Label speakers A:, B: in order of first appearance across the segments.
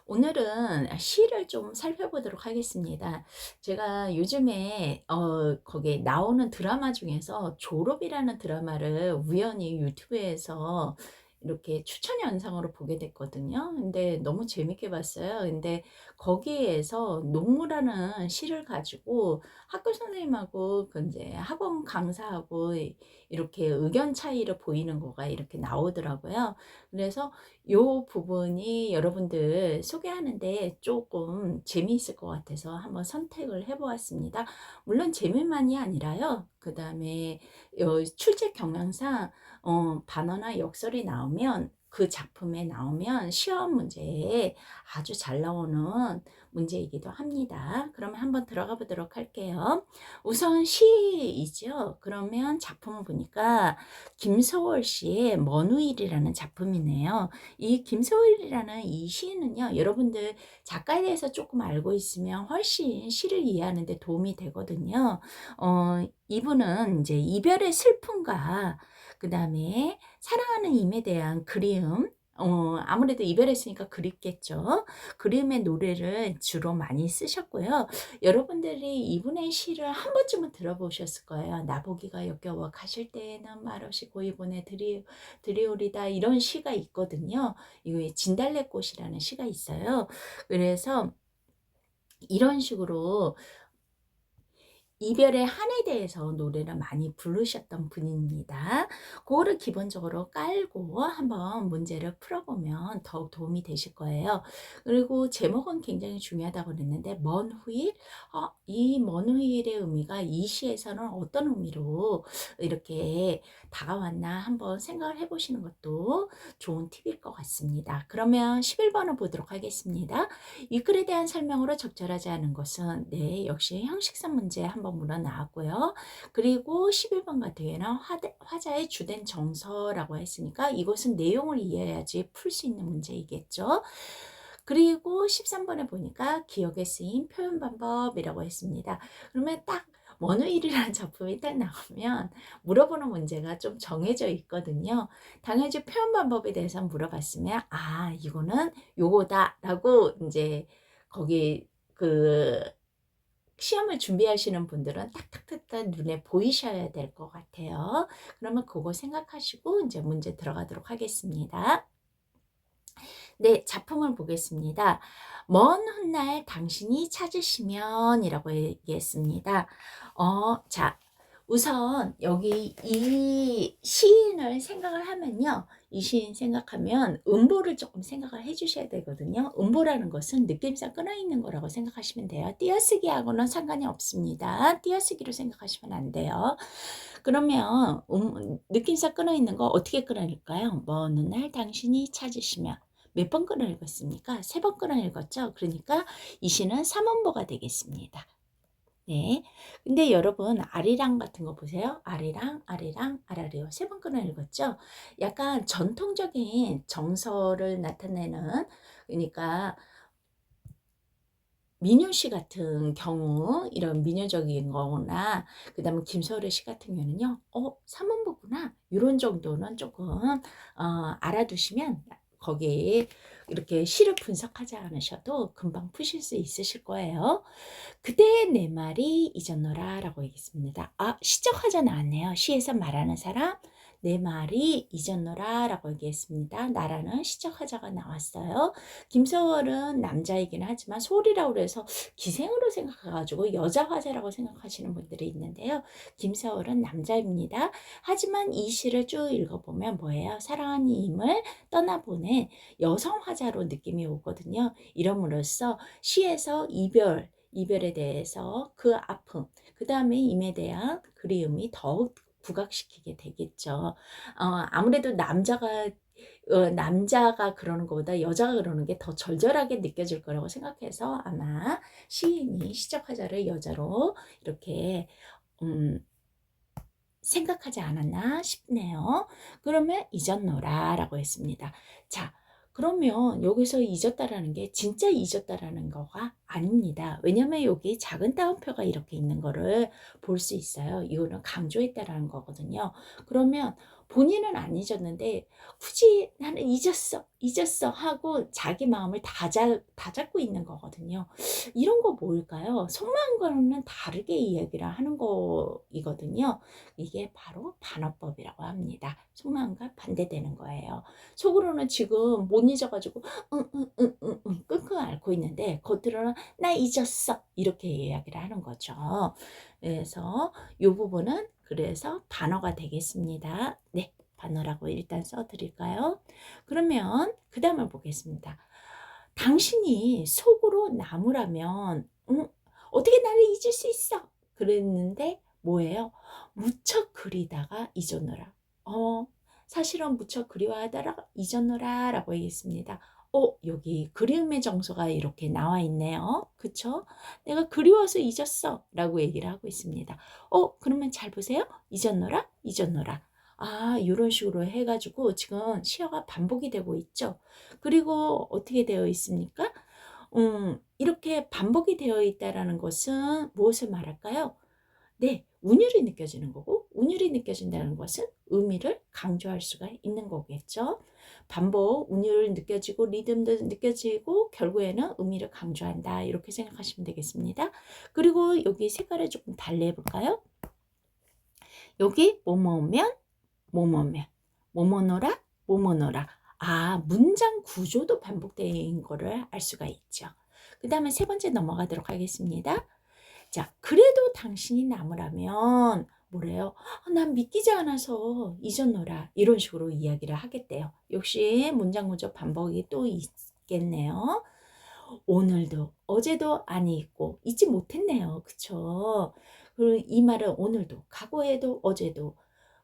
A: 오늘은 시를 좀 살펴보도록 하겠습니다. 제가 요즘에 거기에 나오는 드라마 중에서 졸업이라는 드라마를 우연히 유튜브에서 이렇게 추천 영상으로 보게 됐거든요. 근데 너무 재밌게 봤어요. 근데 거기에서 농무라는 시를 가지고 학교 선생님하고 그 이제 학원 강사하고 이렇게 의견 차이를 보이는 거가 이렇게 나오더라고요. 그래서 요 부분이 여러분들 소개하는데 조금 재미있을 것 같아서 한번 선택을 해 보았습니다. 물론 재미만이 아니라요. 그다음에 출제 경향상 반어나 역설이 나오면 그 작품에 나오면 시험 문제에 아주 잘 나오는 문제이기도 합니다. 그러면 한번 들어가 보도록 할게요. 우선 시이죠. 그러면 작품을 보니까 김소월 씨의 먼 후일이라는 작품이네요. 이 김소월이라는 이 시인은요, 여러분들 작가에 대해서 조금 알고 있으면 훨씬 시를 이해하는 데 도움이 되거든요. 이분은 이제 이별의 슬픔과 그다음에 사랑하는 임에 대한 그리움, 아무래도 이별했으니까 그립겠죠. 그리움의 노래를 주로 많이 쓰셨고요. 여러분들이 이분의 시를 한 번쯤은 들어보셨을 거예요. 나보기가 역겨워 가실 때에는 말없이 고이 보내 드리오리다, 이런 시가 있거든요. 이거 진달래꽃이라는 시가 있어요. 그래서 이런 식으로 이별의 한에 대해서 노래를 많이 부르셨던 분입니다. 그거를 기본적으로 깔고 한번 문제를 풀어보면 더욱 도움이 되실 거예요. 그리고 제목은 굉장히 중요하다고 그랬는데, 먼 후일? 이 먼 후일의 의미가 이 시에서는 어떤 의미로 이렇게 다가왔나 한번 생각을 해보시는 것도 좋은 팁일 것 같습니다. 그러면 11번을 보도록 하겠습니다. 이 글에 대한 설명으로 적절하지 않은 것은, 네, 역시 형식성 문제 한번 물어 나왔고요. 그리고 11번 같은 경우에는 화자의 주된 정서라고 했으니까 이것은 내용을 이해해야지 풀 수 있는 문제이겠죠. 그리고 13번에 보니까 기억에 쓰인 표현 방법이라고 했습니다. 그러면 딱 원우일이라는 작품이 딱 나오면 물어보는 문제가 좀 정해져 있거든요. 당연히 표현 방법에 대해서 물어봤으면, 이거는 요거다라고 이제 거기 그 시험을 준비하시는 분들은 탁탁탁탁 눈에 보이셔야 될 것 같아요. 그러면 그거 생각하시고 이제 문제 들어가도록 하겠습니다. 네, 작품을 보겠습니다. 먼 훗날 당신이 찾으시면 이라고 얘기했습니다. 자, 우선 여기 이 시인을 생각을 하면요. 이 시인 생각하면 음보를 조금 생각을 해 주셔야 되거든요. 음보라는 것은 느낌상 끊어있는 거라고 생각하시면 돼요. 띄어쓰기하고는 상관이 없습니다. 띄어쓰기로 생각하시면 안 돼요. 그러면 느낌상 끊어있는 거 어떻게 끊어낼까요? 먼 훗날 당신이 찾으시면. 몇 번 끊어 읽었습니까? 세 번 끊어 읽었죠? 그러니까 이 시는 3원보가 되겠습니다. 네. 근데 여러분, 아리랑 같은 거 보세요. 아리랑, 아리랑, 아라리오. 세 번 끊어 읽었죠? 약간 전통적인 정서를 나타내는, 그러니까 민요시 같은 경우, 이런 민요적인 거나, 그 다음에 김소래 시 같은 경우는요, 3원보구나. 이런 정도는 조금, 알아두시면 거기에 이렇게 시를 분석하지 않으셔도 금방 푸실 수 있으실 거예요. 그대 내 말이 잊었노라 라고 얘기했습니다. 시적 화자 나왔네요. 시에서 말하는 사람, 내 말이 잊었노라 라고 얘기했습니다. 나라는 시적 화자가 나왔어요. 김서월은 남자이긴 하지만 소리라고 해서 기생으로 생각해가지고 여자 화자라고 생각하시는 분들이 있는데요. 김서월은 남자입니다. 하지만 이 시를 쭉 읽어보면 뭐예요? 사랑하는 임을 떠나보낸 여성 화자로 느낌이 오거든요. 이름으로써 시에서 이별에 대해서 그 아픔, 그 다음에 임에 대한 그리움이 더욱 부각시키게 되겠죠. 아무래도 남자가 그러는 것보다 여자가 그러는 게 더 절절하게 느껴질 거라고 생각해서 아마 시인이 시적 화자를 여자로 이렇게 생각하지 않았나 싶네요. 그러면 잊었노라 라고 했습니다. 자, 그러면 여기서 잊었다라는 게 진짜 잊었다라는 거가 아닙니다. 왜냐면 여기 작은 따옴표가 이렇게 있는 거를 볼 수 있어요. 이거는 강조했다라는 거거든요. 그러면 본인은 안 잊었는데 굳이 나는 잊었어, 잊었어 하고 자기 마음을 다 잡고 있는 거거든요. 이런 거 뭘까요? 속마음과는 다르게 이야기를 하는 거이거든요. 이게 바로 반어법이라고 합니다. 속마음과 반대되는 거예요. 속으로는 지금 못 잊어가지고 끙끙 앓고 있는데 겉으로는 나 잊었어 이렇게 이야기를 하는 거죠. 그래서 이 부분은 그래서 반어가 되겠습니다. 네, 반어라고 일단 써드릴까요? 그러면 그 다음을 보겠습니다. 당신이 속으로 나무라면 어떻게 나를 잊을 수 있어? 그랬는데 뭐예요? 무척 그리다가 잊었노라. 사실은 무척 그리워하다가 잊었노라 라고 얘기했습니다. 여기 그리움의 정서가 이렇게 나와 있네요. 그쵸? 내가 그리워서 잊었어 라고 얘기를 하고 있습니다. 그러면 잘 보세요. 잊었노라? 잊었노라. 이런 식으로 해가지고 지금 시어가 반복이 되고 있죠. 그리고 어떻게 되어 있습니까? 이렇게 반복이 되어 있다라는 것은 무엇을 말할까요? 네, 운율이 느껴지는 거고, 운율이 느껴진다는 것은 의미를 강조할 수가 있는 거겠죠. 반복, 운율 느껴지고, 리듬도 느껴지고, 결국에는 의미를 강조한다. 이렇게 생각하시면 되겠습니다. 그리고 여기 색깔을 조금 달리 해볼까요? 여기 뭐뭐면, 뭐뭐면, 뭐뭐노라, 뭐뭐노라. 문장 구조도 반복된 거를 알 수가 있죠. 그 다음에 세 번째 넘어가도록 하겠습니다. 자, 그래도 당신이 나무라면 뭐래요? 난 믿기지 않아서 잊었노라. 이런 식으로 이야기를 하겠대요. 역시 문장 구조 반복이 또 있겠네요. 오늘도 어제도 아니 있고 잊지 못했네요. 그쵸? 그리고 이 말은 오늘도 과거에도 어제도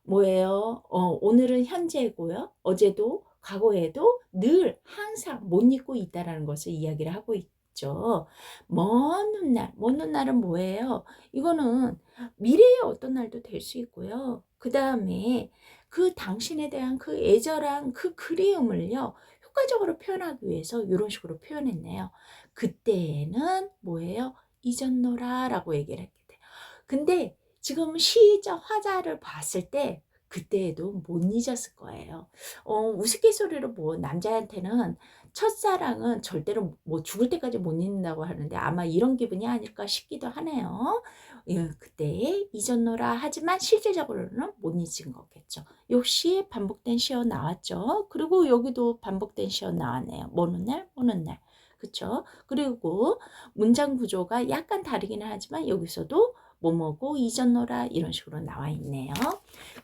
A: 뭐예요? 오늘은 현재고요. 어제도 과거에도 늘 항상 못 잊고 있다라는 것을 이야기를 하고 있죠. 먼 훗날은 뭐예요? 이거는 미래의 어떤 날도 될 수 있고요. 그 다음에 그 당신에 대한 그 애절한 그 그리움을요. 효과적으로 표현하기 위해서 이런 식으로 표현했네요. 그때는 뭐예요? 잊었노라 라고 얘기를 했게 돼요. 근데 지금 시적 화자를 봤을 때 그때에도 못 잊었을 거예요. 우스갯소리로 뭐 남자한테는 첫사랑은 절대로 뭐 죽을 때까지 못 잊는다고 하는데 아마 이런 기분이 아닐까 싶기도 하네요. 예, 그때 잊었노라 하지만 실질적으로는 못 잊은 거겠죠. 역시 반복된 시어 나왔죠. 그리고 여기도 반복된 시어 나왔네요. 뭐는 날, 뭐는 날. 그쵸? 그리고 문장 구조가 약간 다르기는 하지만 여기서도 뭐뭐고 잊었노라 이런 식으로 나와 있네요.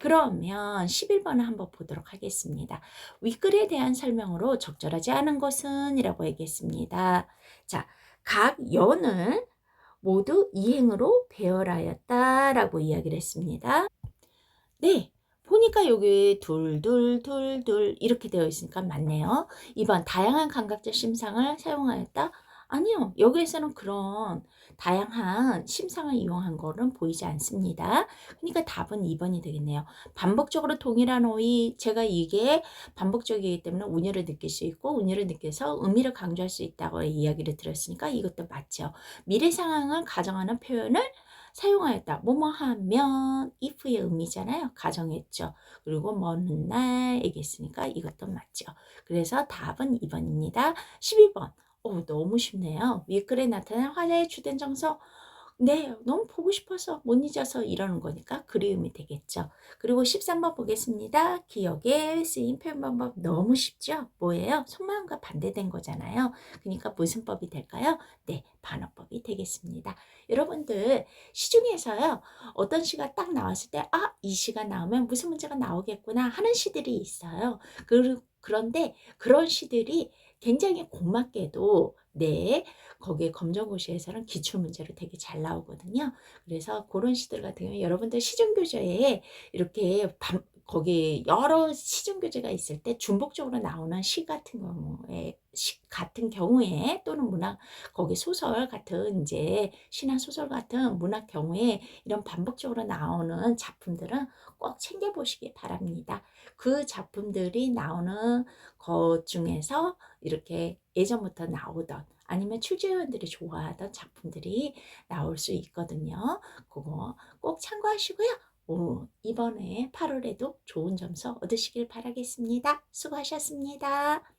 A: 그러면 11번을 한번 보도록 하겠습니다. 윗글에 대한 설명으로 적절하지 않은 것은 이라고 얘기했습니다. 자, 각 연을 모두 이행으로 배열하였다 라고 이야기를 했습니다. 네, 보니까 여기 둘, 둘, 둘, 둘 이렇게 되어 있으니까 맞네요. 2번 다양한 감각적 심상을 사용하였다. 아니요, 여기에서는 그런 다양한 심상을 이용한 거는 보이지 않습니다. 그러니까 답은 2번이 되겠네요. 반복적으로 동일한 어휘, 제가 이게 반복적이기 때문에 운율을 느낄 수 있고 운율을 느껴서 의미를 강조할 수 있다고 이야기를 드렸으니까 이것도 맞죠. 미래 상황을 가정하는 표현을 사용하였다. 뭐뭐 하면 if의 의미잖아요. 가정했죠. 그리고 먼 훗날 얘기했으니까 이것도 맞죠. 그래서 답은 2번입니다. 12번. 너무 쉽네요. 윗글에 나타난 화자의 주된 정서. 네, 너무 보고 싶어서 못 잊어서 이러는 거니까 그리움이 되겠죠. 그리고 13번 보겠습니다. 기억에 쓰인 표현 방법 너무 쉽죠? 뭐예요? 속마음과 반대된 거잖아요. 그러니까 무슨 법이 될까요? 네, 반어법이 되겠습니다. 여러분들 시중에서요. 어떤 시가 딱 나왔을 때 이 시가 나오면 무슨 문제가 나오겠구나 하는 시들이 있어요. 그런데 그런 시들이 굉장히 고맙게도 네, 거기에 검정고시에서는 기출문제로 되게 잘 나오거든요. 그래서 그런 시들 같은 경우에 여러분들 시중교재에 이렇게 거기 여러 시중교재가 있을 때 중복적으로 나오는 시 같은 경우에 또는 문학 거기 소설 같은 이제 시나 소설 같은 문학 경우에 이런 반복적으로 나오는 작품들은 꼭 챙겨보시기 바랍니다. 그 작품들이 나오는 것 중에서 이렇게 예전부터 나오던 아니면 출제위원들이 좋아하던 작품들이 나올 수 있거든요. 그거 꼭 참고하시고요. 이번에 8월에도 좋은 점수 얻으시길 바라겠습니다. 수고하셨습니다.